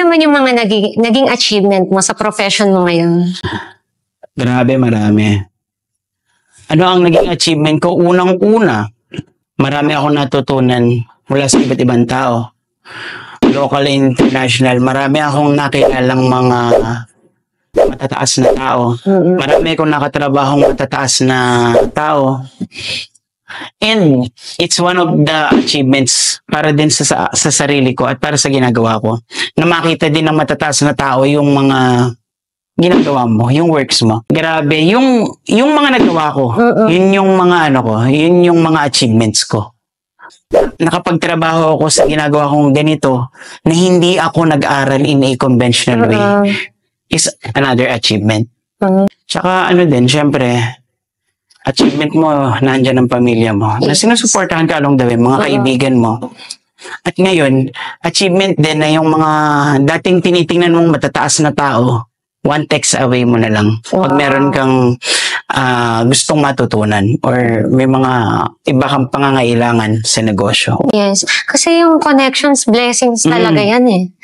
naman yung mga naging achievement mo sa profession mo ngayon? Grabe, marami. Ano ang naging achievement ko? Unang-una, marami akong natutunan mula sa iba't ibang tao. Local and international. Marami akong nakilalang mga matataas na tao. Marami akong nakatrabahong matataas na tao. And it's one of the achievements para din sa sarili ko at para sa ginagawa ko. Na makita din ng matataas na tao yung mga ginagawa mo, yung works mo. Grabe, yung mga nagawa ko, yun yung mga yun yung mga achievements ko. Nakapagtrabaho ako sa ginagawa kong ganito na hindi ako nag-aral in a conventional way is another achievement. Tsaka din, syempre, achievement mo, nandyan ang pamilya mo. Na sinusuportahan ka along the way, mga kaibigan mo. At ngayon, achievement din na yung mga dating tinitingnan mong matataas na tao, one text away mo na lang. Pag meron kang gustong matutunan or may mga iba kang pangangailangan sa negosyo. Yes. Kasi yung connections, blessings talaga yan eh.